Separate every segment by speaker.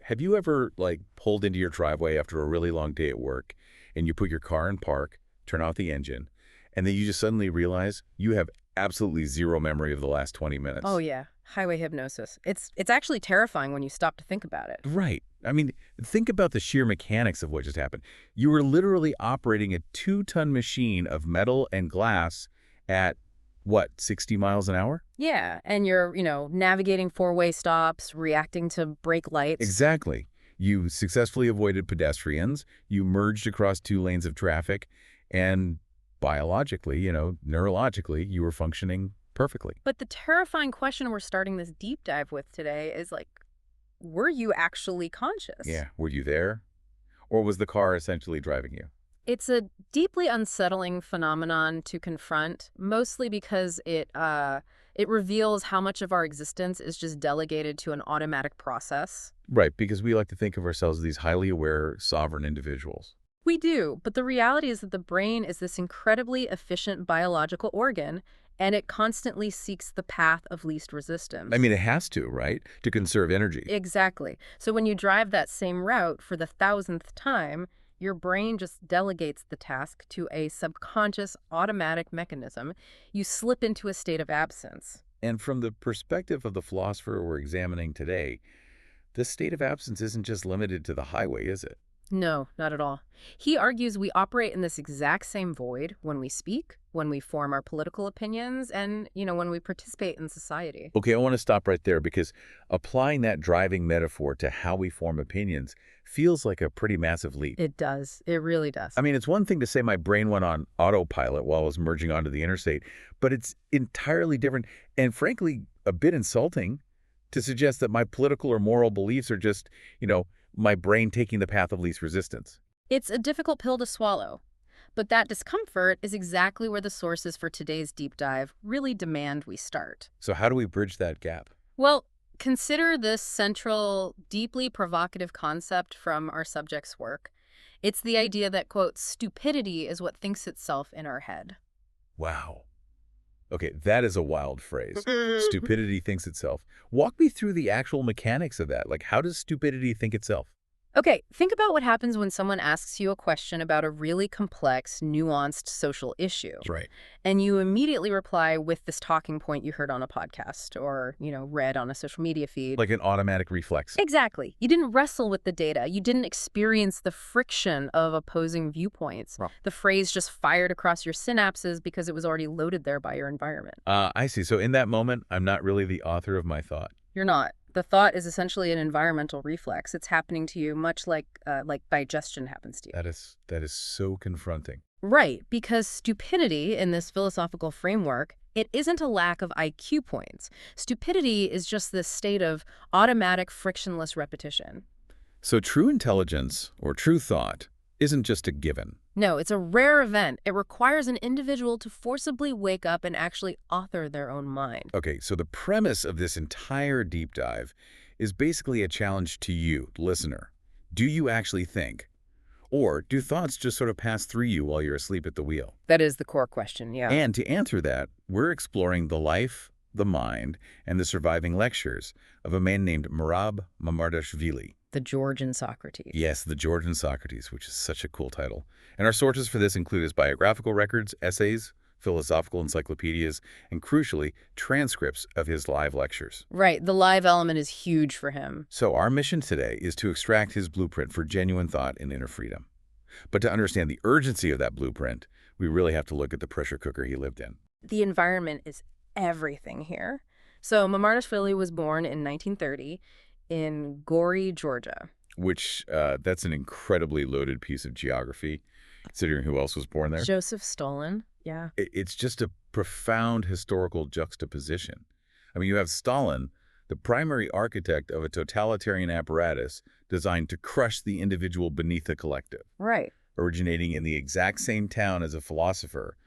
Speaker 1: have you ever, like, pulled into your driveway after a really long day at work, and you put your car in park, turn off the engine, and then you just suddenly realize you have absolutely zero memory of the last 20
Speaker 2: Oh
Speaker 1: minutes?
Speaker 2: yeah, highway hypnosis. It's actually terrifying when you stop to think about it.
Speaker 1: Right. I mean, think about the sheer mechanics of what just happened. You were literally operating a 2-ton machine of metal and glass at, what, 60 miles an hour?
Speaker 2: Yeah, and you're, navigating four-way stops, reacting to brake lights.
Speaker 1: Exactly. You successfully avoided pedestrians, you merged across 2 lanes of traffic, and biologically, neurologically, you were functioning perfectly.
Speaker 2: But the terrifying question we're starting this deep dive with today is like, were you actually conscious?
Speaker 1: Yeah, were you there? Or was the car essentially driving you?
Speaker 2: It's a deeply unsettling phenomenon to confront, mostly because it reveals how much of our existence is just delegated to an automatic process.
Speaker 1: Right, because we like to think of ourselves as these highly aware, sovereign individuals.
Speaker 2: We do, but the reality is that the brain is this incredibly efficient biological organ, and it constantly seeks the path of least resistance.
Speaker 1: I mean, it has to, right? To conserve energy.
Speaker 2: Exactly. So when you drive that same route for the thousandth time, your brain just delegates the task to a subconscious automatic mechanism. You slip into a state of absence.
Speaker 1: And from the perspective of the philosopher we're examining today, this state of absence isn't just limited to the highway, is it?
Speaker 2: No, not at all. He argues we operate in this exact same void when we speak, when we form our political opinions, and, when we participate in society.
Speaker 1: Okay, I want to stop right there because applying that driving metaphor to how we form opinions feels like a pretty massive leap.
Speaker 2: It does. It really does.
Speaker 1: I mean, it's one thing to say my brain went on autopilot while I was merging onto the interstate, but it's entirely different and frankly a bit insulting to suggest that my political or moral beliefs are just, my brain taking the path of least resistance.
Speaker 2: It's a difficult pill to swallow. But that discomfort is exactly where the sources for today's deep dive really demand we start.
Speaker 1: So how do we bridge that gap?
Speaker 2: Well, consider this central, deeply provocative concept from our subject's work. It's the idea that, quote, stupidity is what thinks itself in our head.
Speaker 1: Wow. Okay, that is a wild phrase. Stupidity thinks itself. Walk me through the actual mechanics of that. Like, how does stupidity think itself?
Speaker 2: Okay, think about what happens when someone asks you a question about a really complex, nuanced social issue.
Speaker 1: Right.
Speaker 2: And you immediately reply with this talking point you heard on a podcast or, read on a social media feed.
Speaker 1: Like an automatic reflex.
Speaker 2: Exactly. You didn't wrestle with the data. You didn't experience the friction of opposing viewpoints.
Speaker 1: Wow.
Speaker 2: The phrase just fired across your synapses because it was already loaded there by your environment.
Speaker 1: I see. So in that moment, I'm not really the author of my thought.
Speaker 2: You're not. The thought is essentially an environmental reflex. It's happening to you much like digestion happens to you.
Speaker 1: That is so confronting.
Speaker 2: Right, because stupidity in this philosophical framework, it isn't a lack of IQ points. Stupidity is just this state of automatic, frictionless repetition.
Speaker 1: So true intelligence or true thought isn't just a given.
Speaker 2: No, it's a rare event. It requires an individual to forcibly wake up and actually author their own mind.
Speaker 1: Okay, so the premise of this entire deep dive is basically a challenge to you, listener. Do you actually think? Or do thoughts just sort of pass through you while you're asleep at the wheel?
Speaker 2: That is the core question, yeah.
Speaker 1: And to answer that, we're exploring the life, the mind, and the surviving lectures of a man named Merab Mamardashvili.
Speaker 2: The Georgian Socrates.
Speaker 1: Yes, the Georgian Socrates, which is such a cool title. And our sources for this include his biographical records, essays, philosophical encyclopedias, and crucially, transcripts of his live lectures.
Speaker 2: Right, the live element is huge for him.
Speaker 1: So our mission today is to extract his blueprint for genuine thought and inner freedom. But to understand the urgency of that blueprint, we really have to look at the pressure cooker he lived in.
Speaker 2: The environment is everything here. So Mamardashvili was born in 1930 in Gori, Georgia.
Speaker 1: Which, that's an incredibly loaded piece of geography, considering who else was born there.
Speaker 2: Joseph Stalin, yeah.
Speaker 1: It's just a profound historical juxtaposition. I mean, you have Stalin, the primary architect of a totalitarian apparatus designed to crush the individual beneath the collective.
Speaker 2: Right.
Speaker 1: Originating in the exact same town as a philosopher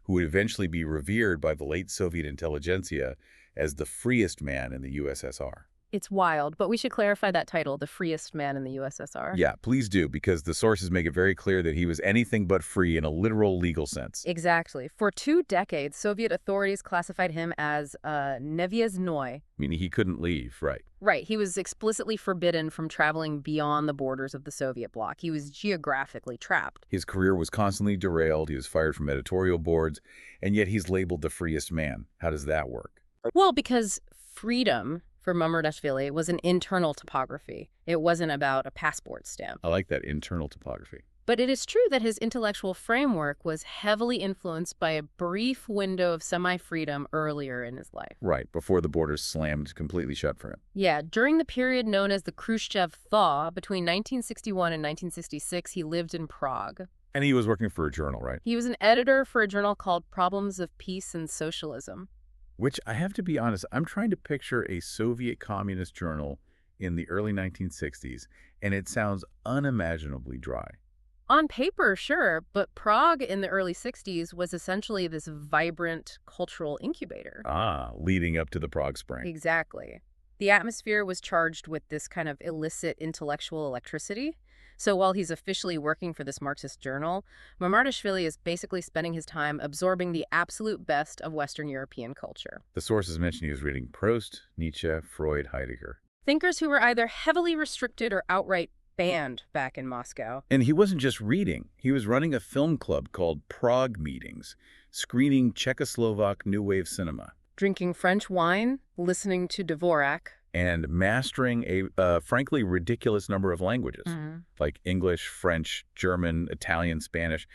Speaker 1: who would eventually be revered by the late Soviet intelligentsia as the freest man in the USSR.
Speaker 2: It's wild, but we should clarify that title, the freest man in the USSR.
Speaker 1: Yeah, please do, because the sources make it very clear that he was anything but free in a literal legal sense.
Speaker 2: Exactly. For 2 decades, Soviet authorities classified him as nevyezhnoy.
Speaker 1: Meaning he couldn't leave, right?
Speaker 2: Right. He was explicitly forbidden from traveling beyond the borders of the Soviet bloc. He was geographically trapped.
Speaker 1: His career was constantly derailed, he was fired from editorial boards, and yet he's labeled the freest man. How does that work?
Speaker 2: Well, because freedom for Mamardashvili was an internal topography. It wasn't about a passport stamp.
Speaker 1: I like that, internal topography.
Speaker 2: But it is true that his intellectual framework was heavily influenced by a brief window of semi-freedom earlier in his life.
Speaker 1: Right, before the borders slammed completely shut for him.
Speaker 2: Yeah, during the period known as the Khrushchev thaw, between 1961 and 1966, he lived in Prague.
Speaker 1: And he was working for a journal, right?
Speaker 2: He was an editor for a journal called Problems of Peace and Socialism.
Speaker 1: Which, I have to be honest, I'm trying to picture a Soviet communist journal in the early 1960s, and it sounds unimaginably dry.
Speaker 2: On paper, sure, but Prague in the early 60s was essentially this vibrant cultural incubator.
Speaker 1: Ah, leading up to the Prague Spring.
Speaker 2: Exactly. The atmosphere was charged with this kind of illicit intellectual electricity. So while he's officially working for this Marxist journal, Mamardashvili is basically spending his time absorbing the absolute best of Western European culture.
Speaker 1: The sources mention he was reading Proust, Nietzsche, Freud, Heidegger.
Speaker 2: Thinkers who were either heavily restricted or outright banned back in Moscow.
Speaker 1: And he wasn't just reading. He was running a film club called Prague Meetings, screening Czechoslovak New Wave cinema.
Speaker 2: Drinking French wine, listening to Dvorak.
Speaker 1: And mastering a, frankly, ridiculous number of languages, like English, French, German, Italian, Spanish.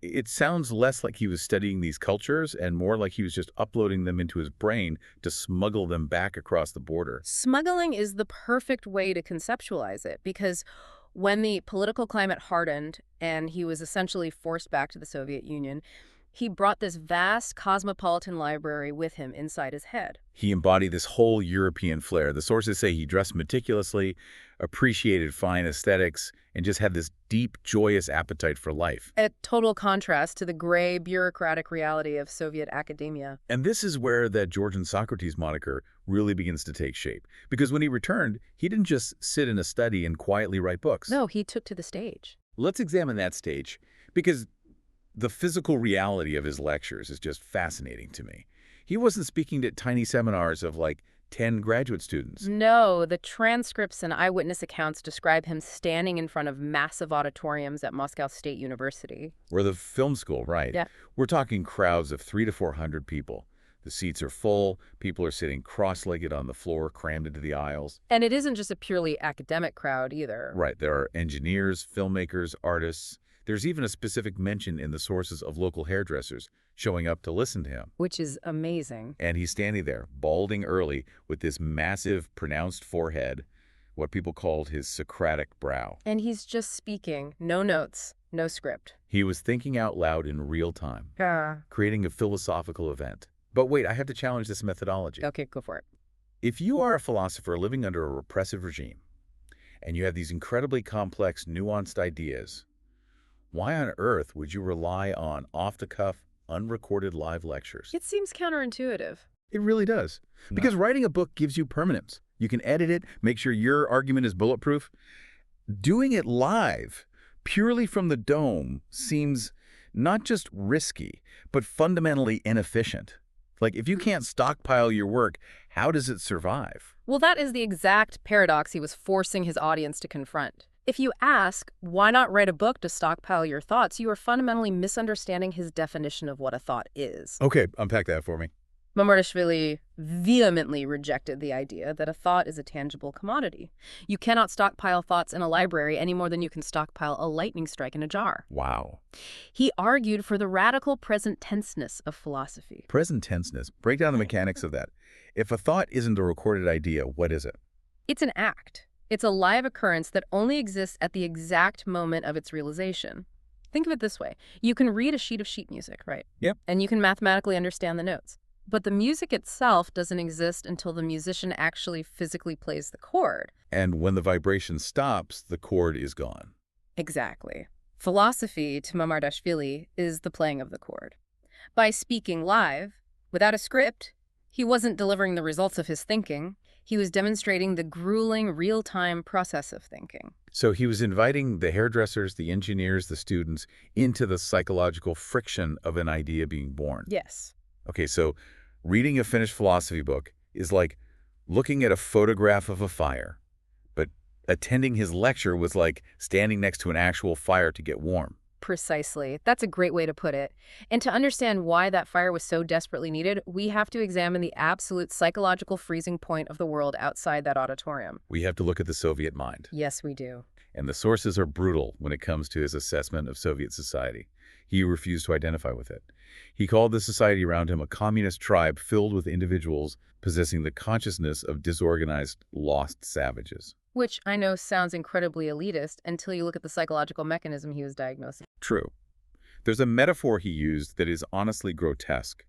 Speaker 1: It sounds less like he was studying these cultures and more like he was just uploading them into his brain to smuggle them back across the border.
Speaker 2: Smuggling is the perfect way to conceptualize it, because when the political climate hardened and he was essentially forced back to the Soviet Union, he brought this vast cosmopolitan library with him inside his head.
Speaker 1: He embodied this whole European flair. The sources say he dressed meticulously, appreciated fine aesthetics, and just had this deep, joyous appetite for life.
Speaker 2: A total contrast to the gray, bureaucratic reality of Soviet academia.
Speaker 1: And this is where that Georgian Socrates moniker really begins to take shape. Because when he returned, he didn't just sit in a study and quietly write books.
Speaker 2: No, he took to the stage.
Speaker 1: Let's examine that stage, because the physical reality of his lectures is just fascinating to me. He wasn't speaking to tiny seminars of like 10 graduate students.
Speaker 2: No, the transcripts and eyewitness accounts describe him standing in front of massive auditoriums at Moscow State University.
Speaker 1: Or the film school, right?
Speaker 2: Yeah.
Speaker 1: We're talking crowds of 300 to 400 people. The seats are full. People are sitting cross-legged on the floor, crammed into the aisles.
Speaker 2: And it isn't just a purely academic crowd either.
Speaker 1: Right. There are engineers, filmmakers, artists. There's even a specific mention in the sources of local hairdressers showing up to listen to him.
Speaker 2: Which is amazing.
Speaker 1: And he's standing there, balding early, with this massive, pronounced forehead, what people called his Socratic brow.
Speaker 2: And he's just speaking. No notes, no script.
Speaker 1: He was thinking out loud in real time, creating a philosophical event. But wait, I have to challenge this methodology.
Speaker 2: Okay, go for it.
Speaker 1: If you are a philosopher living under a repressive regime, and you have these incredibly complex, nuanced ideas, why on earth would you rely on off-the-cuff, unrecorded live lectures?
Speaker 2: It seems counterintuitive.
Speaker 1: It really does. Because writing a book gives you permanence. You can edit it, make sure your argument is bulletproof. Doing it live, purely from the dome, seems not just risky, but fundamentally inefficient. Like, if you can't stockpile your work, how does it survive?
Speaker 2: Well, that is the exact paradox he was forcing his audience to confront. If you ask, why not write a book to stockpile your thoughts, you are fundamentally misunderstanding his definition of what a thought is.
Speaker 1: Okay, unpack that for me.
Speaker 2: Mamardashvili vehemently rejected the idea that a thought is a tangible commodity. You cannot stockpile thoughts in a library any more than you can stockpile a lightning strike in a jar.
Speaker 1: Wow.
Speaker 2: He argued for the radical present tenseness of philosophy.
Speaker 1: Present tenseness. Break down the mechanics of that. If a thought isn't a recorded idea, what is it?
Speaker 2: It's an act. It's a live occurrence that only exists at the exact moment of its realization. Think of it this way. You can read a sheet of sheet music, right?
Speaker 1: Yep.
Speaker 2: And you can mathematically understand the notes. But the music itself doesn't exist until the musician actually physically plays the chord.
Speaker 1: And when the vibration stops, the chord is gone.
Speaker 2: Exactly. Philosophy, to Mamardashvili, is the playing of the chord. By speaking live, without a script, he wasn't delivering the results of his thinking. He was demonstrating the grueling real-time process of thinking.
Speaker 1: So he was inviting the hairdressers, the engineers, the students into the psychological friction of an idea being born.
Speaker 2: Yes.
Speaker 1: Okay, so reading a finished philosophy book is like looking at a photograph of a fire, but attending his lecture was like standing next to an actual fire to get warm.
Speaker 2: Precisely. That's a great way to put it. And to understand why that fire was so desperately needed, we have to examine the absolute psychological freezing point of the world outside that auditorium.
Speaker 1: We have to look at the Soviet mind.
Speaker 2: Yes, we do.
Speaker 1: And the sources are brutal when it comes to his assessment of Soviet society. He refused to identify with it. He called the society around him a communist tribe filled with individuals possessing the consciousness of disorganized, lost savages.
Speaker 2: Which I know sounds incredibly elitist until you look at the psychological mechanism he was diagnosing.
Speaker 1: True. There's a metaphor he used that is honestly grotesque,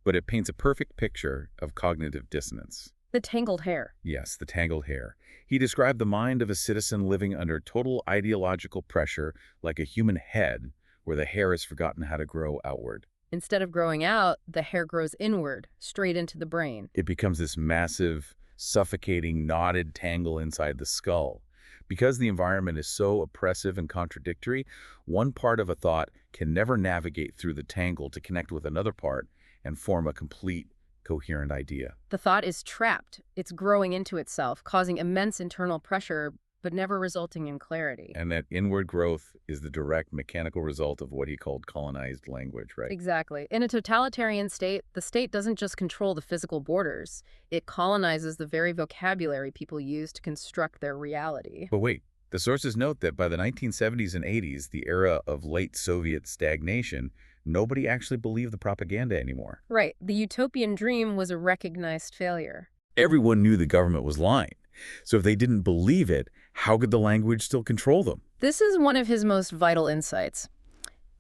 Speaker 1: but it paints a perfect picture of cognitive dissonance.
Speaker 2: The tangled hair.
Speaker 1: Yes, the tangled hair. He described the mind of a citizen living under total ideological pressure like a human head where the hair has forgotten how to grow outward.
Speaker 2: Instead of growing out, the hair grows inward, straight into the brain.
Speaker 1: It becomes this massive, suffocating, knotted tangle inside the skull. Because the environment is so oppressive and contradictory, one part of a thought can never navigate through the tangle to connect with another part and form a complete, coherent idea.
Speaker 2: The thought is trapped. It's growing into itself, causing immense internal pressure, but never resulting in clarity.
Speaker 1: And that inward growth is the direct mechanical result of what he called colonized language, right?
Speaker 2: Exactly. In a totalitarian state, the state doesn't just control the physical borders. It colonizes the very vocabulary people use to construct their reality.
Speaker 1: But wait, the sources note that by the 1970s and 80s, the era of late Soviet stagnation, nobody actually believed the propaganda anymore.
Speaker 2: Right. The utopian dream was a recognized failure.
Speaker 1: Everyone knew the government was lying. So if they didn't believe it, how could the language still control them?
Speaker 2: This is one of his most vital insights.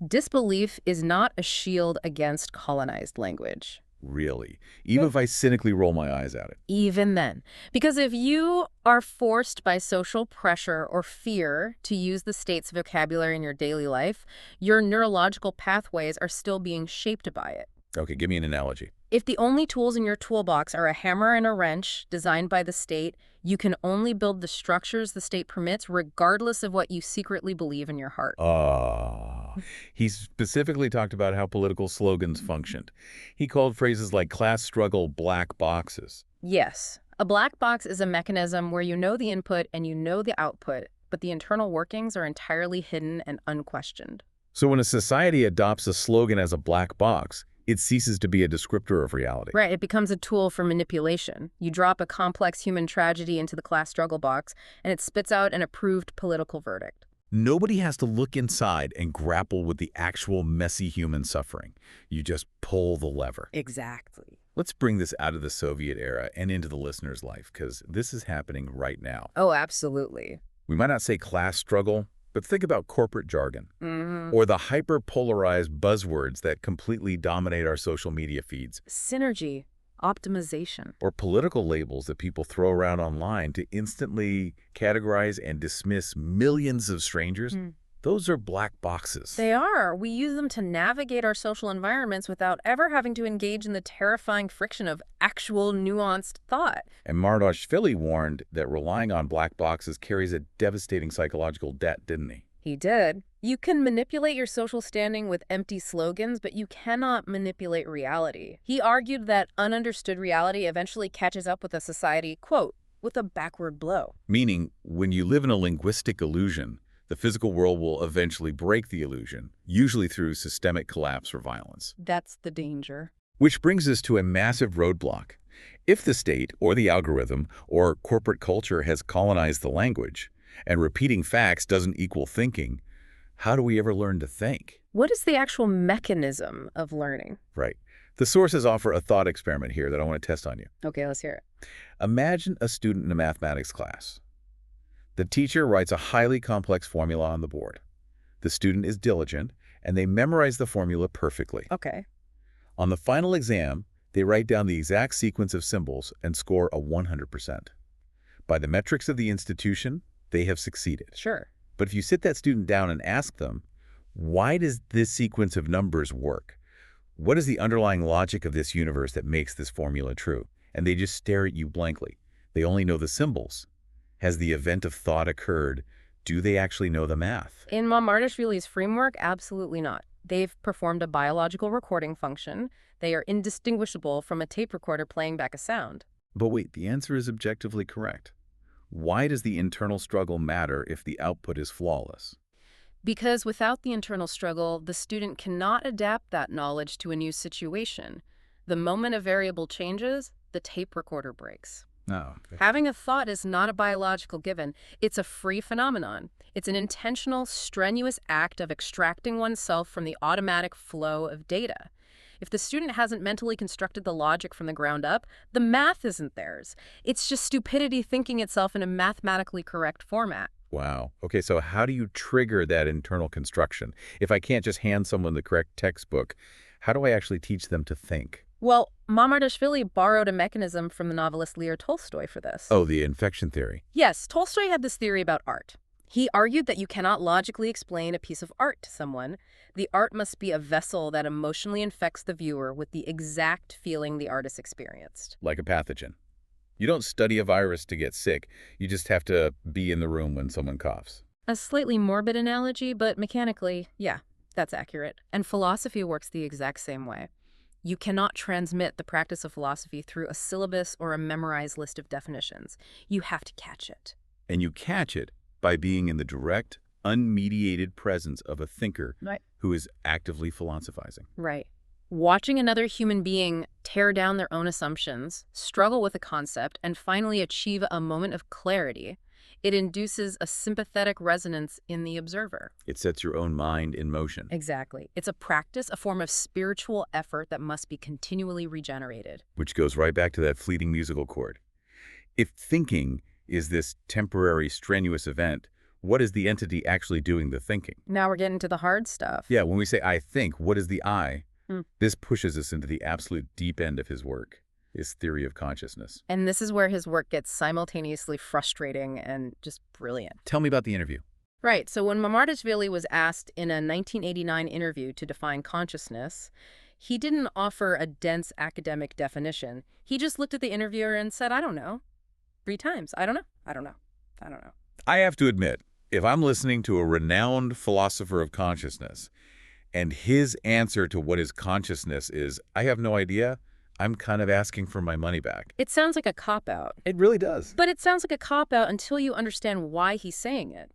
Speaker 2: Disbelief is not a shield against colonized language.
Speaker 1: Really? Even if I cynically roll my eyes at it.
Speaker 2: Even then. Because if you are forced by social pressure or fear to use the state's vocabulary in your daily life, your neurological pathways are still being shaped by it.
Speaker 1: Okay, give me an analogy.
Speaker 2: If the only tools in your toolbox are a hammer and a wrench designed by the state, you can only build the structures the state permits regardless of what you secretly believe in your heart.
Speaker 1: He specifically talked about how political slogans functioned. He called phrases like class struggle black boxes.
Speaker 2: Yes. A black box is a mechanism where you know the input and you know the output, but the internal workings are entirely hidden and unquestioned.
Speaker 1: So when a society adopts a slogan as a black box, it ceases to be a descriptor of reality.
Speaker 2: Right, it becomes a tool for manipulation. You drop a complex human tragedy into the class struggle box, and it spits out an approved political verdict.
Speaker 1: Nobody has to look inside and grapple with the actual messy human suffering. You just pull the lever.
Speaker 2: Exactly.
Speaker 1: Let's bring this out of the Soviet era and into the listener's life, because this is happening right now.
Speaker 2: Oh, absolutely.
Speaker 1: We might not say class struggle, but think about corporate jargon, or the hyper-polarized buzzwords that completely dominate our social media feeds.
Speaker 2: Synergy, optimization.
Speaker 1: Or political labels that people throw around online to instantly categorize and dismiss millions of strangers. Those are black boxes.
Speaker 2: They are. We use them to navigate our social environments without ever having to engage in the terrifying friction of actual nuanced thought.
Speaker 1: And Mamardashvili warned that relying on black boxes carries a devastating psychological debt, didn't he?
Speaker 2: He did. You can manipulate your social standing with empty slogans, but you cannot manipulate reality. He argued that ununderstood reality eventually catches up with a society, quote, with a backward blow.
Speaker 1: Meaning, when you live in a linguistic illusion, the physical world will eventually break the illusion, usually through systemic collapse or violence.
Speaker 2: That's the danger.
Speaker 1: Which brings us to a massive roadblock. If the state, or the algorithm, or corporate culture has colonized the language, and repeating facts doesn't equal thinking, how do we ever learn to think?
Speaker 2: What is the actual mechanism of learning?
Speaker 1: Right. The sources offer a thought experiment here that I want to test on you.
Speaker 2: Okay, let's hear it.
Speaker 1: Imagine a student in a mathematics class. The teacher writes a highly complex formula on the board. The student is diligent, and they memorize the formula perfectly.
Speaker 2: Okay.
Speaker 1: On the final exam, they write down the exact sequence of symbols and score a 100%. By the metrics of the institution, they have succeeded.
Speaker 2: Sure.
Speaker 1: But if you sit that student down and ask them, why does this sequence of numbers work? What is the underlying logic of this universe that makes this formula true? And they just stare at you blankly. They only know the symbols. Has the event of thought occurred? Do they actually know the math?
Speaker 2: In Mamardashvili's framework, absolutely not. They've performed a biological recording function. They are indistinguishable from a tape recorder playing back a sound.
Speaker 1: But wait, the answer is objectively correct. Why does the internal struggle matter if the output is flawless?
Speaker 2: Because without the internal struggle, the student cannot adapt that knowledge to a new situation. The moment a variable changes, the tape recorder breaks.
Speaker 1: Oh, okay.
Speaker 2: Having a thought is not a biological given. It's a free phenomenon. It's an intentional, strenuous act of extracting oneself from the automatic flow of data. If the student hasn't mentally constructed the logic from the ground up, the math isn't theirs. It's just stupidity thinking itself in a mathematically correct format.
Speaker 1: Wow. Okay, so how do you trigger that internal construction? If I can't just hand someone the correct textbook, how do I actually teach them to think?
Speaker 2: Well, Mamardashvili borrowed a mechanism from the novelist Leo Tolstoy for this.
Speaker 1: Oh, the infection theory.
Speaker 2: Yes, Tolstoy had this theory about art. He argued that you cannot logically explain a piece of art to someone. The art must be a vessel that emotionally infects the viewer with the exact feeling the artist experienced.
Speaker 1: Like a pathogen. You don't study a virus to get sick. You just have to be in the room when someone coughs.
Speaker 2: A slightly morbid analogy, but mechanically, yeah, that's accurate. And philosophy works the exact same way. You cannot transmit the practice of philosophy through a syllabus or a memorized list of definitions. You have to catch it.
Speaker 1: And you catch it by being in the direct, unmediated presence of a thinker who is actively philosophizing.
Speaker 2: Right. Watching another human being tear down their own assumptions, struggle with a concept, and finally achieve a moment of clarity, it induces a sympathetic resonance in the observer.
Speaker 1: It sets your own mind in motion.
Speaker 2: Exactly. It's a practice, a form of spiritual effort that must be continually regenerated.
Speaker 1: Which goes right back to that fleeting musical chord. If thinking is this temporary, strenuous event, what is the entity actually doing the thinking?
Speaker 2: Now we're getting to the hard stuff.
Speaker 1: Yeah, when we say I think, what is the I? This pushes us into the absolute deep end of his work, his theory of consciousness.
Speaker 2: And this is where his work gets simultaneously frustrating and just brilliant.
Speaker 1: Tell me about the interview.
Speaker 2: Right, so when Mamardashvili was asked in a 1989 interview to define consciousness, he didn't offer a dense academic definition. He just looked at the interviewer and said, I don't know. 3 times. I don't know. I don't know. I don't know.
Speaker 1: I have to admit, if I'm listening to a renowned philosopher of consciousness, and his answer to what is consciousness is, I have no idea, I'm kind of asking for my money back.
Speaker 2: It sounds like a cop-out.
Speaker 1: It really does.
Speaker 2: But it sounds like a cop-out until you understand why he's saying it.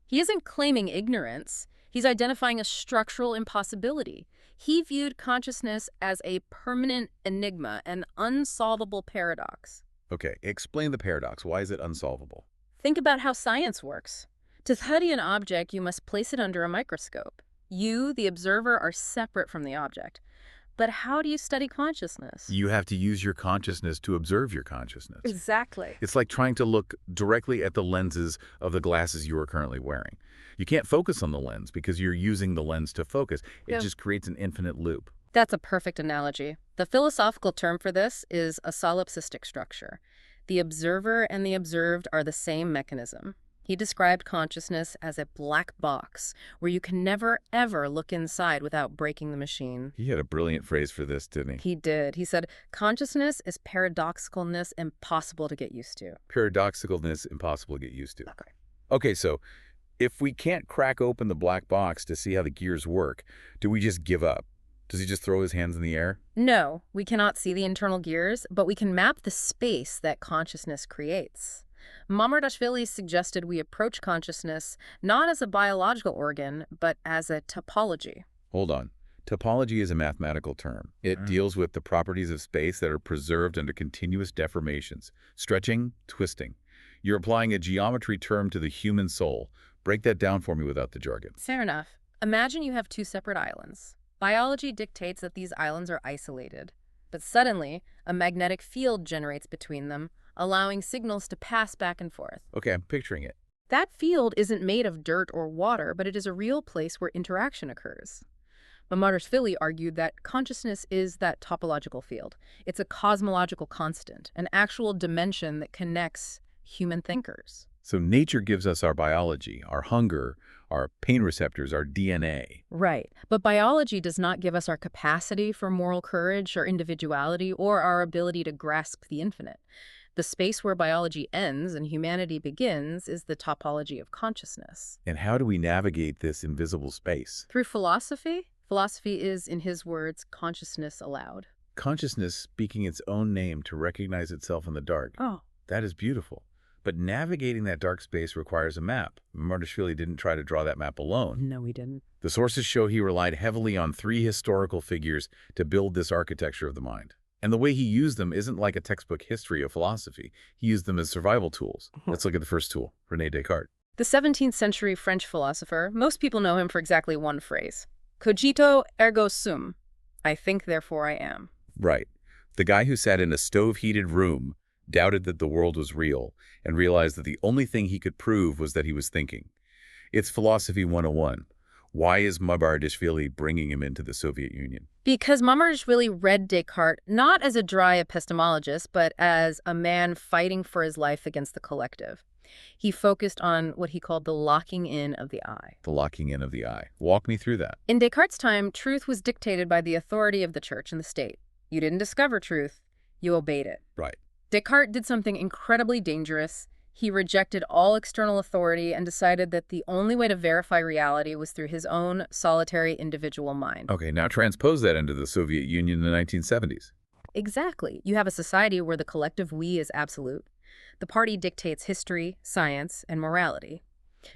Speaker 2: He isn't claiming ignorance. He's identifying a structural impossibility. He viewed consciousness as a permanent enigma, an unsolvable paradox.
Speaker 1: Okay, explain the paradox. Why is it unsolvable?
Speaker 2: Think about how science works. To study an object, you must place it under a microscope. You, the observer, are separate from the object. But how do you study consciousness?
Speaker 1: You have to use your consciousness to observe your consciousness.
Speaker 2: Exactly.
Speaker 1: It's like trying to look directly at the lenses of the glasses you are currently wearing. You can't focus on the lens because you're using the lens to focus. It just creates an infinite loop.
Speaker 2: That's a perfect analogy. The philosophical term for this is a solipsistic structure. The observer and the observed are the same mechanism. He described consciousness as a black box where you can never, ever look inside without breaking the machine.
Speaker 1: He had a brilliant phrase for this, didn't he?
Speaker 2: He did. He said, consciousness is paradoxicalness impossible to get used to.
Speaker 1: Paradoxicalness impossible to get used to. Okay, so if we can't crack open the black box to see how the gears work, do we just give up? Does he just throw his hands in the air?
Speaker 2: No, we cannot see the internal gears, but we can map the space that consciousness creates. Mamardashvili suggested we approach consciousness not as a biological organ, but as a topology.
Speaker 1: Hold on. Topology is a mathematical term. It deals with the properties of space that are preserved under continuous deformations, stretching, twisting. You're applying a geometry term to the human soul. Break that down for me without the jargon.
Speaker 2: Fair enough. Imagine you have 2 separate islands. Biology dictates that these islands are isolated, but suddenly a magnetic field generates between them, allowing signals to pass back and forth.
Speaker 1: Okay, I'm picturing it.
Speaker 2: That field isn't made of dirt or water, but it is a real place where interaction occurs. Mamardashvili argued that consciousness is that topological field. It's a cosmological constant, an actual dimension that connects human thinkers.
Speaker 1: So nature gives us our biology, our hunger, our pain receptors, our DNA.
Speaker 2: Right. But biology does not give us our capacity for moral courage or individuality or our ability to grasp the infinite. The space where biology ends and humanity begins is the topology of consciousness.
Speaker 1: And how do we navigate this invisible space?
Speaker 2: Through philosophy, philosophy is, in his words, consciousness aloud.
Speaker 1: Consciousness speaking its own name to recognize itself in the dark.
Speaker 2: Oh.
Speaker 1: That is beautiful. But navigating that dark space requires a map. Mamardashvili didn't try to draw that map alone.
Speaker 2: No, he didn't.
Speaker 1: The sources show he relied heavily on 3 historical figures to build this architecture of the mind. And the way he used them isn't like a textbook history of philosophy. He used them as survival tools. Let's look at the first tool, René Descartes.
Speaker 2: The 17th century French philosopher, most people know him for exactly one phrase. Cogito ergo sum. I think, therefore I am.
Speaker 1: Right. The guy who sat in a stove-heated room, doubted that the world was real, and realized that the only thing he could prove was that he was thinking. It's Philosophy 101. Why is Mamardashvili bringing him into the Soviet Union?
Speaker 2: Because Mamardashvili read Descartes not as a dry epistemologist, but as a man fighting for his life against the collective. He focused on what he called the locking in of the I.
Speaker 1: The locking in of the I. Walk me through that.
Speaker 2: In Descartes' time, truth was dictated by the authority of the church and the state. You didn't discover truth, you obeyed it.
Speaker 1: Right.
Speaker 2: Descartes did something incredibly dangerous. He rejected all external authority and decided that the only way to verify reality was through his own solitary individual mind.
Speaker 1: Okay, now transpose that into the Soviet Union in the 1970s.
Speaker 2: Exactly. You have a society where the collective we is absolute. The party dictates history, science, and morality.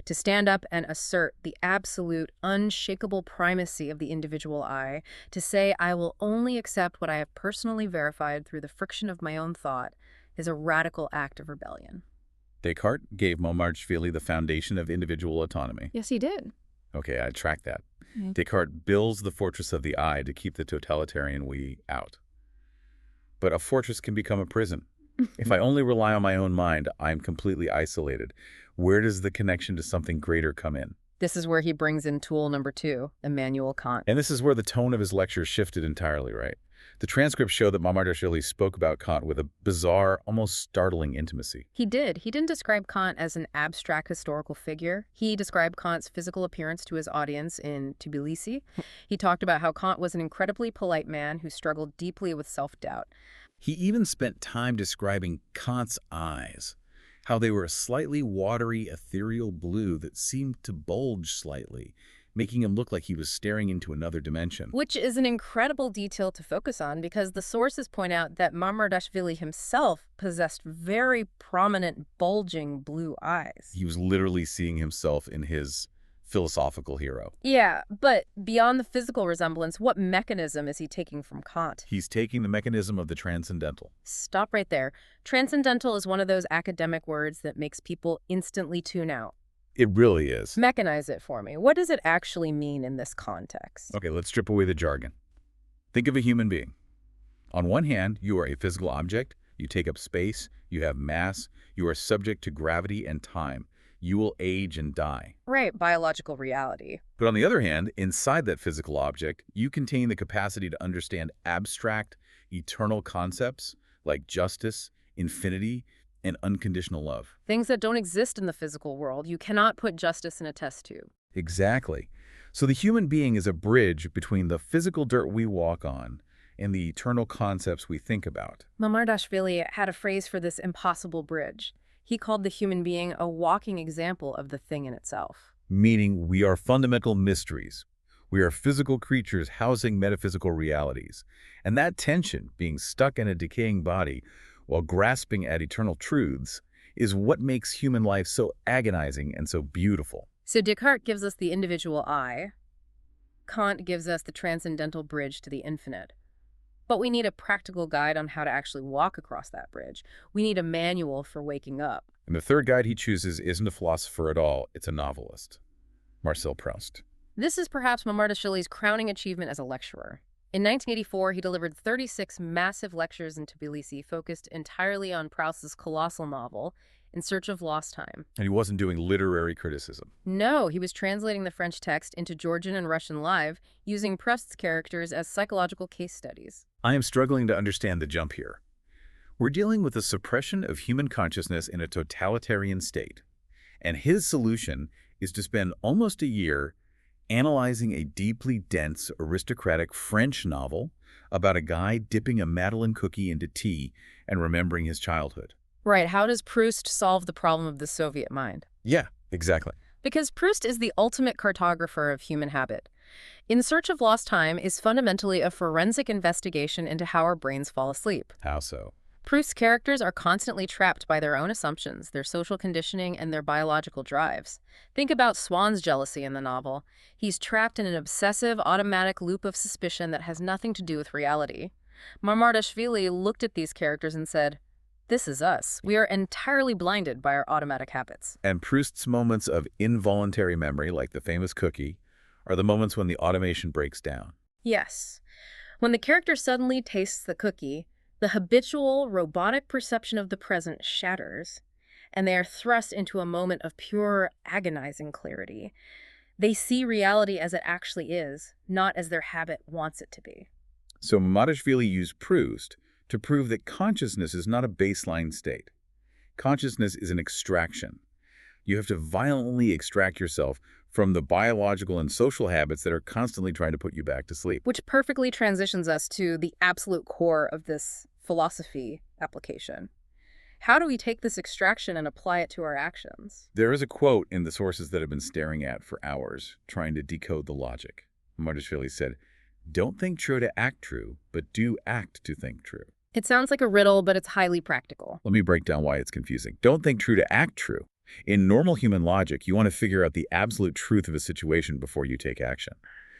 Speaker 2: To stand up and assert the absolute, unshakable primacy of the individual I, to say I will only accept what I have personally verified through the friction of my own thought, is a radical act of rebellion.
Speaker 1: Descartes gave Mamardashvili the foundation of individual autonomy.
Speaker 2: Yes, he did.
Speaker 1: Okay, I track that.
Speaker 2: Mm.
Speaker 1: Descartes builds the fortress of the I to keep the totalitarian we out. But a fortress can become a prison. If I only rely on my own mind, I'm completely isolated. Where does the connection to something greater come in?
Speaker 2: This is where he brings in tool number 2, Immanuel Kant.
Speaker 1: And this is where the tone of his lecture shifted entirely, right? The transcripts show that Mamardashvili spoke about Kant with a bizarre, almost startling intimacy.
Speaker 2: He did. He didn't describe Kant as an abstract historical figure. He described Kant's physical appearance to his audience in Tbilisi. He talked about how Kant was an incredibly polite man who struggled deeply with self-doubt.
Speaker 1: He even spent time describing Kant's eyes, how they were a slightly watery, ethereal blue that seemed to bulge slightly, making him look like he was staring into another dimension.
Speaker 2: Which is an incredible detail to focus on because the sources point out that Mamardashvili himself possessed very prominent, bulging blue eyes.
Speaker 1: He was literally seeing himself in his philosophical hero.
Speaker 2: Yeah, but beyond the physical resemblance, what mechanism is he taking from Kant?
Speaker 1: He's taking the mechanism of the transcendental.
Speaker 2: Stop right there. Transcendental is one of those academic words that makes people instantly tune out.
Speaker 1: It really is.
Speaker 2: Mechanize it for me. What does it actually mean in this context?
Speaker 1: Okay, let's strip away the jargon. Think of a human being. On one hand, you are a physical object. You take up space. You have mass. You are subject to gravity and time. You will age and die.
Speaker 2: Right, biological reality.
Speaker 1: But on the other hand, inside that physical object, you contain the capacity to understand abstract, eternal concepts like justice, infinity, and unconditional love.
Speaker 2: Things that don't exist in the physical world. You cannot put justice in a test tube.
Speaker 1: Exactly. So the human being is a bridge between the physical dirt we walk on and the eternal concepts we think about.
Speaker 2: Mamardashvili had a phrase for this impossible bridge. He called the human being a walking example of the thing in itself.
Speaker 1: Meaning we are fundamental mysteries. We are physical creatures housing metaphysical realities. And that tension, being stuck in a decaying body while grasping at eternal truths, is what makes human life so agonizing and so beautiful.
Speaker 2: So Descartes gives us the individual I. Kant gives us the transcendental bridge to the infinite. But we need a practical guide on how to actually walk across that bridge. We need a manual for waking up.
Speaker 1: And the third guide he chooses isn't a philosopher at all, it's a novelist. Marcel Proust.
Speaker 2: This is perhaps Mamardashvili's crowning achievement as a lecturer. In 1984, he delivered 36 massive lectures in Tbilisi focused entirely on Proust's colossal novel, In Search of Lost Time.
Speaker 1: And he wasn't doing literary criticism.
Speaker 2: No, he was translating the French text into Georgian and Russian live, using Proust's characters as psychological case studies.
Speaker 1: I am struggling to understand the jump here. We're dealing with the suppression of human consciousness in a totalitarian state. And his solution is to spend almost a year analyzing a deeply dense, aristocratic French novel about a guy dipping a Madeleine cookie into tea and remembering his childhood.
Speaker 2: Right, how does Proust solve the problem of the Soviet mind?
Speaker 1: Yeah, exactly.
Speaker 2: Because Proust is the ultimate cartographer of human habit. In Search of Lost Time is fundamentally a forensic investigation into how our brains fall asleep.
Speaker 1: How so?
Speaker 2: Proust's characters are constantly trapped by their own assumptions, their social conditioning, and their biological drives. Think about Swann's jealousy in the novel. He's trapped in an obsessive, automatic loop of suspicion that has nothing to do with reality. Mamardashvili looked at these characters and said, "This is us. We are entirely blinded by our automatic habits."
Speaker 1: And Proust's moments of involuntary memory, like the famous cookie, are the moments when the automation breaks down.
Speaker 2: Yes. When the character suddenly tastes the cookie, the habitual, robotic perception of the present shatters, and they are thrust into a moment of pure, agonizing clarity. They see reality as it actually is, not as their habit wants it to be.
Speaker 1: So Mamardashvili used Proust to prove that consciousness is not a baseline state. Consciousness is an extraction. You have to violently extract yourself from the biological and social habits that are constantly trying to put you back to sleep.
Speaker 2: Which perfectly transitions us to the absolute core of this philosophy application. How do we take this extraction and apply it to our actions?
Speaker 1: There is a quote in the sources that I've been staring at for hours, trying to decode the logic. Mamardashvili said, "Don't think true to act true, but do act to think true."
Speaker 2: It sounds like a riddle, but it's highly practical.
Speaker 1: Let me break down why it's confusing. Don't think true to act true. In normal human logic, you want to figure out the absolute truth of a situation before you take action.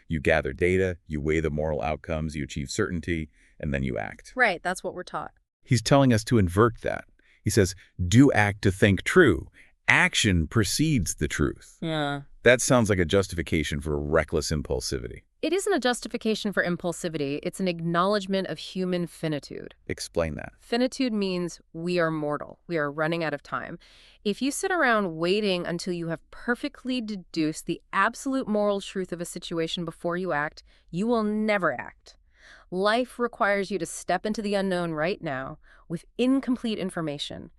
Speaker 1: You gather data, you weigh the moral outcomes, you achieve certainty, and then you act.
Speaker 2: Right, that's what we're taught.
Speaker 1: He's telling us to invert that. He says, do act to think true. Action precedes the truth.
Speaker 2: Yeah.
Speaker 1: That sounds like a justification for reckless impulsivity.
Speaker 2: It isn't a justification for impulsivity, it's an acknowledgement of human finitude.
Speaker 1: Explain that.
Speaker 2: Finitude means we are mortal. We are running out of time. If you sit around waiting until you have perfectly deduced the absolute moral truth of a situation before you act, you will never act. Life requires you to step into the unknown right now with incomplete information.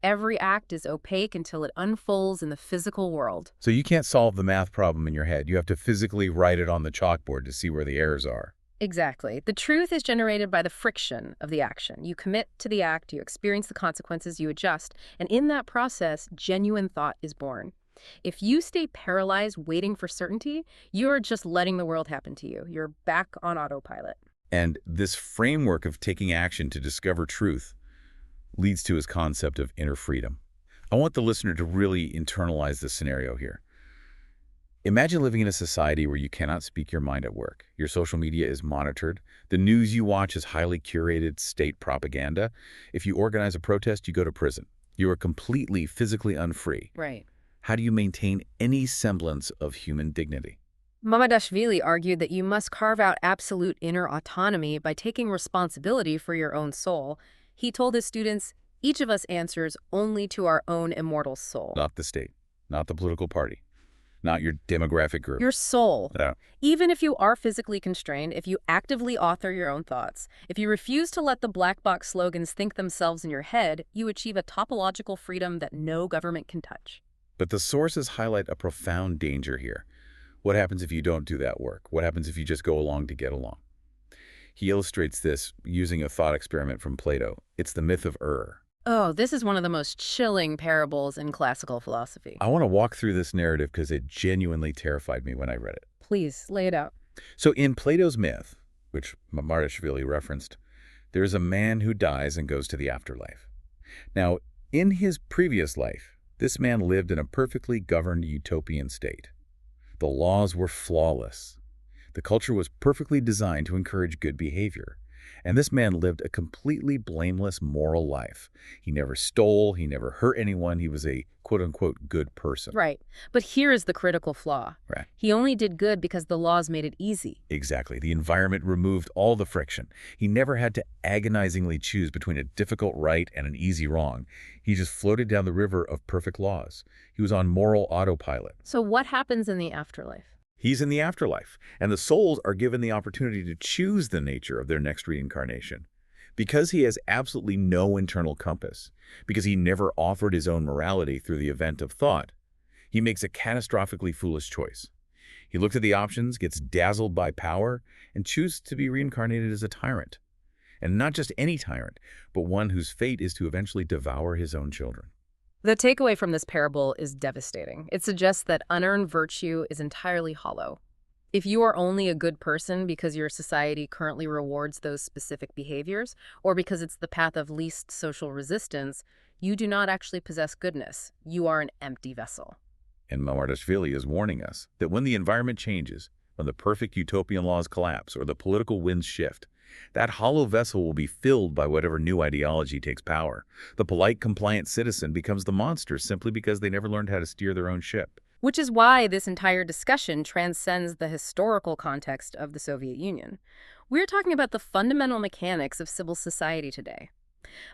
Speaker 2: Every act is opaque until it unfolds in the physical world.
Speaker 1: So you can't solve the math problem in your head. You have to physically write it on the chalkboard to see where the errors are.
Speaker 2: Exactly. The truth is generated by the friction of the action. You commit to the act, you experience the consequences, you adjust, and in that process, genuine thought is born. If you stay paralyzed waiting for certainty, you're just letting the world happen to you. You're back on autopilot.
Speaker 1: And this framework of taking action to discover truth leads to his concept of inner freedom. I want the listener to really internalize this scenario here. Imagine living in a society where you cannot speak your mind at work. Your social media is monitored. The news you watch is highly curated state propaganda. If you organize a protest, you go to prison. You are completely physically unfree.
Speaker 2: Right.
Speaker 1: How do you maintain any semblance of human dignity?
Speaker 2: Mamardashvili argued that you must carve out absolute inner autonomy by taking responsibility for your own soul. He told his students, each of us answers only to our own immortal soul.
Speaker 1: Not the state, not the political party, not your demographic group.
Speaker 2: Your soul.
Speaker 1: No.
Speaker 2: Even if you are physically constrained, if you actively author your own thoughts, if you refuse to let the black box slogans think themselves in your head, you achieve a topological freedom that no government can touch.
Speaker 1: But the sources highlight a profound danger here. What happens if you don't do that work? What happens if you just go along to get along? He illustrates this using a thought experiment from Plato. It's the myth of
Speaker 2: Oh, this is one of the most chilling parables in classical philosophy.
Speaker 1: I want to walk through this narrative because it genuinely terrified me when I read it.
Speaker 2: Please, lay it out.
Speaker 1: So in Plato's myth, which Mamardashvili referenced, there is a man who dies and goes to the afterlife. Now, in his previous life, this man lived in a perfectly governed utopian state. The laws were flawless. The culture was perfectly designed to encourage good behavior. And this man lived a completely blameless moral life. He never stole, he never hurt anyone, he was a quote-unquote good person.
Speaker 2: Right. But here is the critical flaw.
Speaker 1: Right.
Speaker 2: He only did good because the laws made it easy.
Speaker 1: Exactly. The environment removed all the friction. He never had to agonizingly choose between a difficult right and an easy wrong. He just floated down the river of perfect laws. He was on moral autopilot.
Speaker 2: So what happens in the afterlife?
Speaker 1: He's in the afterlife, and the souls are given the opportunity to choose the nature of their next reincarnation. Because he has absolutely no internal compass, because he never offered his own morality through the event of thought, he makes a catastrophically foolish choice. He looks at the options, gets dazzled by power, and chooses to be reincarnated as a tyrant. And not just any tyrant, but one whose fate is to eventually devour his own children.
Speaker 2: The takeaway from this parable is devastating. It suggests that unearned virtue is entirely hollow. If you are only a good person because your society currently rewards those specific behaviors, or because it's the path of least social resistance, you do not actually possess goodness. You are an empty vessel.
Speaker 1: And Mamardashvili is warning us that when the environment changes, when the perfect utopian laws collapse or the political winds shift, that hollow vessel will be filled by whatever new ideology takes power. The polite, compliant citizen becomes the monster simply because they never learned how to steer their own ship.
Speaker 2: Which is why this entire discussion transcends the historical context of the Soviet Union. We're talking about the fundamental mechanics of civil society today.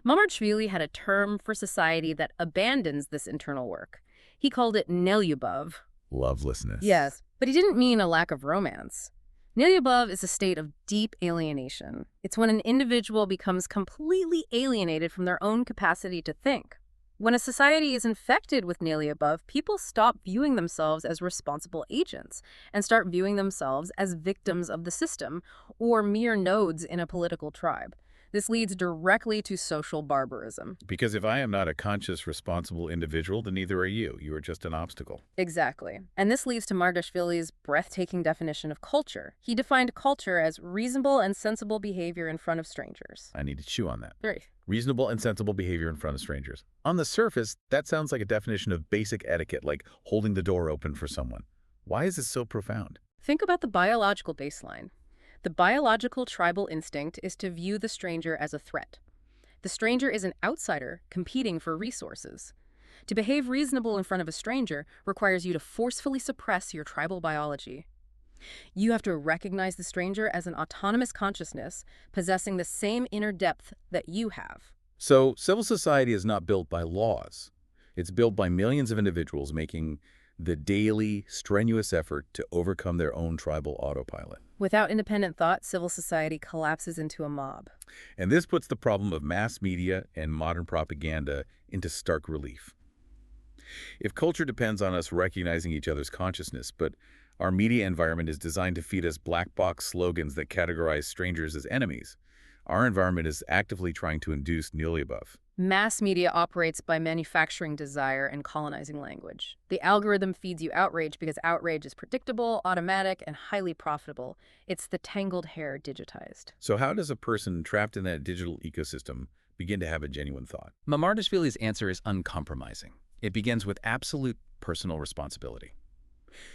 Speaker 2: Mamardashvili had a term for society that abandons this internal work. He called it nelyubov.
Speaker 1: Lovelessness.
Speaker 2: Yes, but he didn't mean a lack of romance. Nelyubov is a state of deep alienation. It's when an individual becomes completely alienated from their own capacity to think. When a society is infected with nelyubov, people stop viewing themselves as responsible agents and start viewing themselves as victims of the system or mere nodes in a political tribe. This leads directly to social barbarism.
Speaker 1: Because if I am not a conscious, responsible individual, then neither are you. You are just an obstacle.
Speaker 2: Exactly. And this leads to Mamardashvili's breathtaking definition of culture. He defined culture as reasonable and sensible behavior in front of strangers.
Speaker 1: I need to chew on that.
Speaker 2: Right.
Speaker 1: Reasonable and sensible behavior in front of strangers. On the surface, that sounds like a definition of basic etiquette, like holding the door open for someone. Why is this so profound?
Speaker 2: Think about the biological baseline. The biological tribal instinct is to view the stranger as a threat. The stranger is an outsider competing for resources. To behave reasonable in front of a stranger requires you to forcefully suppress your tribal biology. You have to recognize the stranger as an autonomous consciousness possessing the same inner depth that you have.
Speaker 1: So, civil society is not built by laws. It's built by millions of individuals making the daily, strenuous effort to overcome their own tribal autopilot.
Speaker 2: Without independent thought, civil society collapses into a mob.
Speaker 1: And this puts the problem of mass media and modern propaganda into stark relief. If culture depends on us recognizing each other's consciousness, but our media environment is designed to feed us black box slogans that categorize strangers as enemies, our environment is actively trying to induce nelyubov.
Speaker 2: Mass media operates by manufacturing desire and colonizing language. The algorithm feeds you outrage because outrage is predictable, automatic, and highly profitable. It's the tangled hair digitized.
Speaker 1: So how does a person trapped in that digital ecosystem begin to have a genuine thought?
Speaker 3: Mamardashvili's answer is uncompromising. It begins with absolute personal responsibility.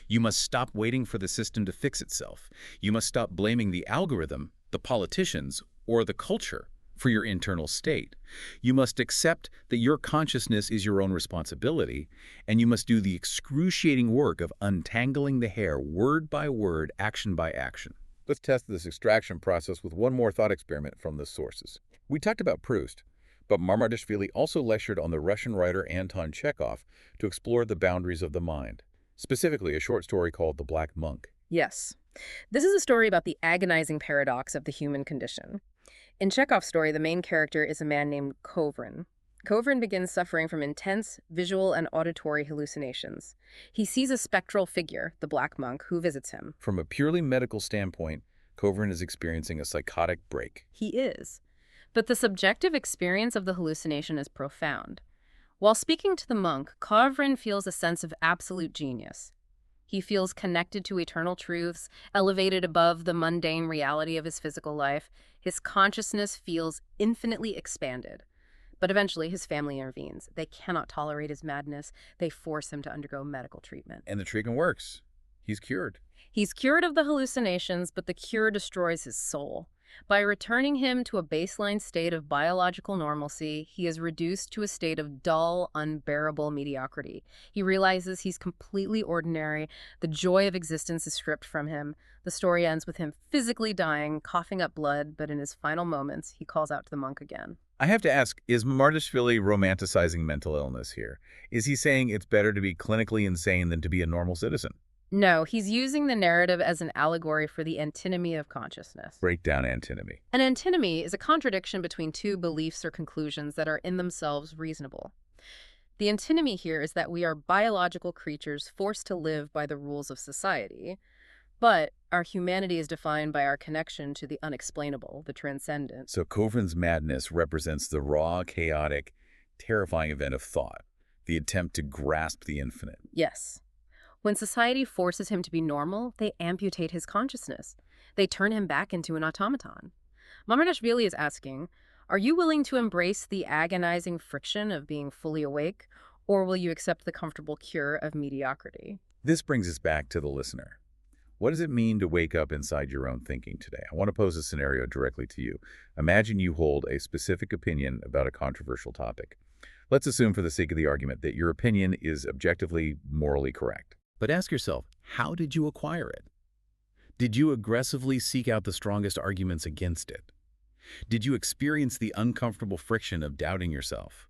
Speaker 3: You must stop waiting for the system to fix itself. You must stop blaming the algorithm, the politicians, or the culture for your internal state. You must accept that your consciousness is your own responsibility, and you must do the excruciating work of untangling the hair word by word, action by action. Let's test this extraction process with one more thought experiment from the sources. We talked about Proust, but Mamardashvili also lectured on the Russian writer Anton Chekhov to explore the boundaries of the mind, specifically a short story called The Black Monk.
Speaker 2: Yes. This is a story about the agonizing paradox of the human condition. In Chekhov's story, the main character is a man named Kovrin. Kovrin begins suffering from intense visual and auditory hallucinations. He sees a spectral figure, the Black Monk, who visits him.
Speaker 1: From a purely medical standpoint, Kovrin is experiencing a psychotic break.
Speaker 2: He is. But the subjective experience of the hallucination is profound. While speaking to the monk, Kovrin feels a sense of absolute genius. He feels connected to eternal truths, elevated above the mundane reality of his physical life. His consciousness feels infinitely expanded. But eventually, his family intervenes. They cannot tolerate his madness. They force him to undergo medical treatment.
Speaker 1: And the treatment works. He's cured.
Speaker 2: He's cured of the hallucinations, but the cure destroys his soul. By returning him to a baseline state of biological normalcy, he is reduced to a state of dull, unbearable mediocrity. He realizes he's completely ordinary. The joy of existence is stripped from him. The story ends with him physically dying, coughing up blood, but in his final moments, he calls out to the monk again.
Speaker 1: I have to ask, is Mamardashvili romanticizing mental illness here? Is he saying it's better to be clinically insane than to be a normal citizen?
Speaker 2: No, he's using the narrative as an allegory for the antinomy of consciousness.
Speaker 1: Break down antinomy.
Speaker 2: An antinomy is a contradiction between two beliefs or conclusions that are in themselves reasonable. The antinomy here is that we are biological creatures forced to live by the rules of society, But our humanity is defined by our connection to the unexplainable, the transcendent.
Speaker 1: So Kovrin's madness represents the raw, chaotic, terrifying event of thought, the attempt to grasp the infinite.
Speaker 2: Yes. When society forces him to be normal, they amputate his consciousness. They turn him back into an automaton. Mamardashvili is asking, are you willing to embrace the agonizing friction of being fully awake, or will you accept the comfortable cure of mediocrity?
Speaker 1: This brings us back to the listener. What does it mean to wake up inside your own thinking today? I want to pose a scenario directly to you. Imagine you hold a specific opinion about a controversial topic. Let's assume for the sake of the argument that your opinion is objectively morally correct.
Speaker 3: But ask yourself, how did you acquire it? Did you aggressively seek out the strongest arguments against it? Did you experience the uncomfortable friction of doubting yourself?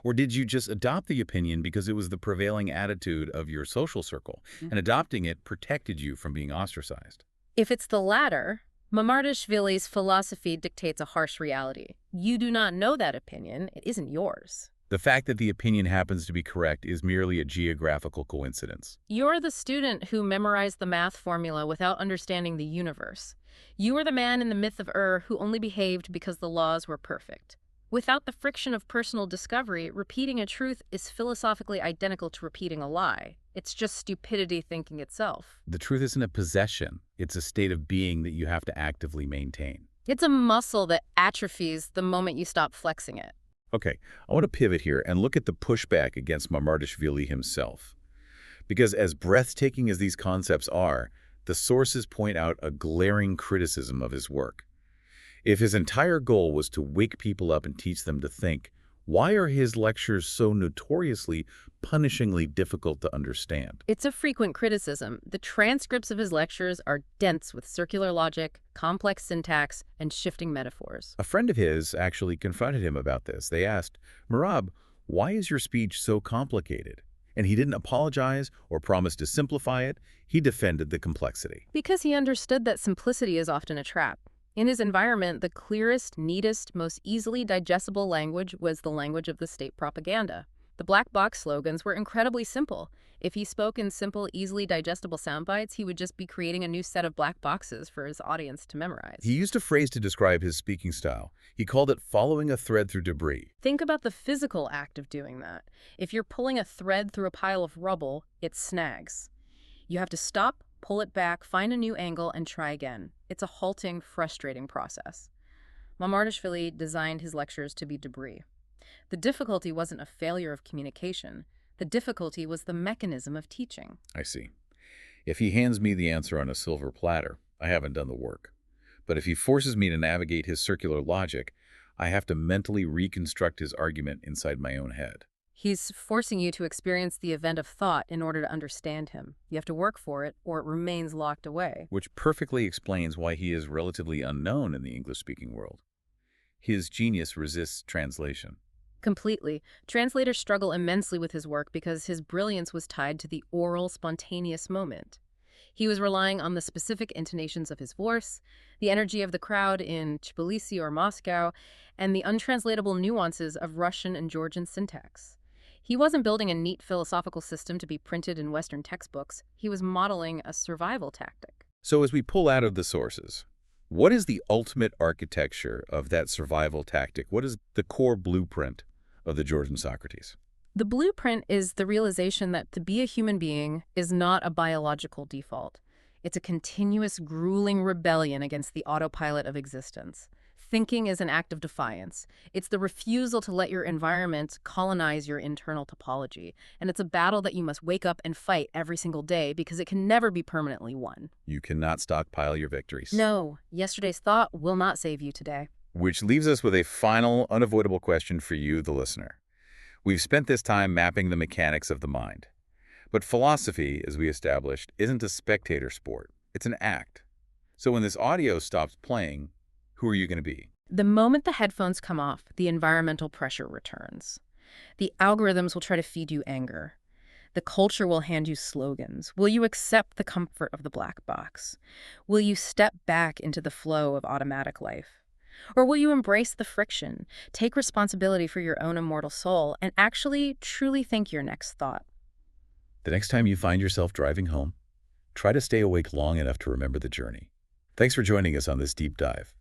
Speaker 3: Or did you just adopt the opinion because it was the prevailing attitude of your social circle, and adopting it protected you from being ostracized?
Speaker 2: If it's the latter, Mamardashvili's philosophy dictates a harsh reality. You do not know that opinion. It isn't yours.
Speaker 1: The fact that the opinion happens to be correct is merely a geographical coincidence.
Speaker 2: You're the student who memorized the math formula without understanding the universe. You are the man in the myth of who only behaved because the laws were perfect. Without the friction of personal discovery, repeating a truth is philosophically identical to repeating a lie. It's just stupidity thinking itself.
Speaker 3: The truth isn't a possession. It's a state of being that you have to actively maintain.
Speaker 2: It's a muscle that atrophies the moment you stop flexing it.
Speaker 1: Okay, I want to pivot here and look at the pushback against Mamardashvili himself. Because as breathtaking as these concepts are, the sources point out a glaring criticism of his work. If his entire goal was to wake people up and teach them to think, why are his lectures so notoriously, punishingly difficult to understand?
Speaker 2: It's a frequent criticism. The transcripts of his lectures are dense with circular logic, complex syntax, and shifting metaphors.
Speaker 1: A friend of his actually confronted him about this. They asked, Merab, why is your speech so complicated? And he didn't apologize or promise to simplify it. He defended the complexity.
Speaker 2: Because he understood that simplicity is often a trap. In his environment, the clearest, neatest, most easily digestible language was the language of the state propaganda. The black box slogans were incredibly simple. If he spoke in simple, easily digestible sound bites, he would just be creating a new set of black boxes for his audience to memorize.
Speaker 1: He used a phrase to describe his speaking style. He called it following a thread through debris.
Speaker 2: Think about the physical act of doing that. If you're pulling a thread through a pile of rubble, it snags. You have to stop, pull it back, find a new angle, and try again. It's a halting, frustrating process. Mamardashvili designed his lectures to be debris. The difficulty wasn't a failure of communication. The difficulty was the mechanism of teaching.
Speaker 1: I see. If he hands me the answer on a silver platter, I haven't done the work. But if he forces me to navigate his circular logic, I have to mentally reconstruct his argument inside my own head.
Speaker 2: He's forcing you to experience the event of thought in order to understand him. You have to work for it, or it remains locked away.
Speaker 1: Which perfectly explains why he is relatively unknown in the English-speaking world. His genius resists translation.
Speaker 2: Completely. Translators struggle immensely with his work because his brilliance was tied to the oral, spontaneous moment. He was relying on the specific intonations of his voice, the energy of the crowd in Tbilisi or Moscow, and the untranslatable nuances of Russian and Georgian syntax. He wasn't building a neat philosophical system to be printed in Western textbooks. He was modeling a survival tactic.
Speaker 1: So as we pull out of the sources, what is the ultimate architecture of that survival tactic? What is the core blueprint of the Georgian Socrates?
Speaker 2: The blueprint is the realization that to be a human being is not a biological default. It's a continuous, grueling rebellion against the autopilot of existence. Thinking is an act of defiance. It's the refusal to let your environment colonize your internal topology. And it's a battle that you must wake up and fight every single day because it can never be permanently won.
Speaker 1: You cannot stockpile your victories.
Speaker 2: No, yesterday's thought will not save you today.
Speaker 1: Which leaves us with a final, unavoidable question for you, the listener. We've spent this time mapping the mechanics of the mind. But philosophy, as we established, isn't a spectator sport. It's an act. So when this audio stops playing, who are you going to be?
Speaker 2: The moment the headphones come off, the environmental pressure returns. The algorithms will try to feed you anger. The culture will hand you slogans. Will you accept the comfort of the black box? Will you step back into the flow of automatic life? Or will you embrace the friction, take responsibility for your own immortal soul, and actually truly think your next thought?
Speaker 1: The next time you find yourself driving home, try to stay awake long enough to remember the journey. Thanks for joining us on this deep dive.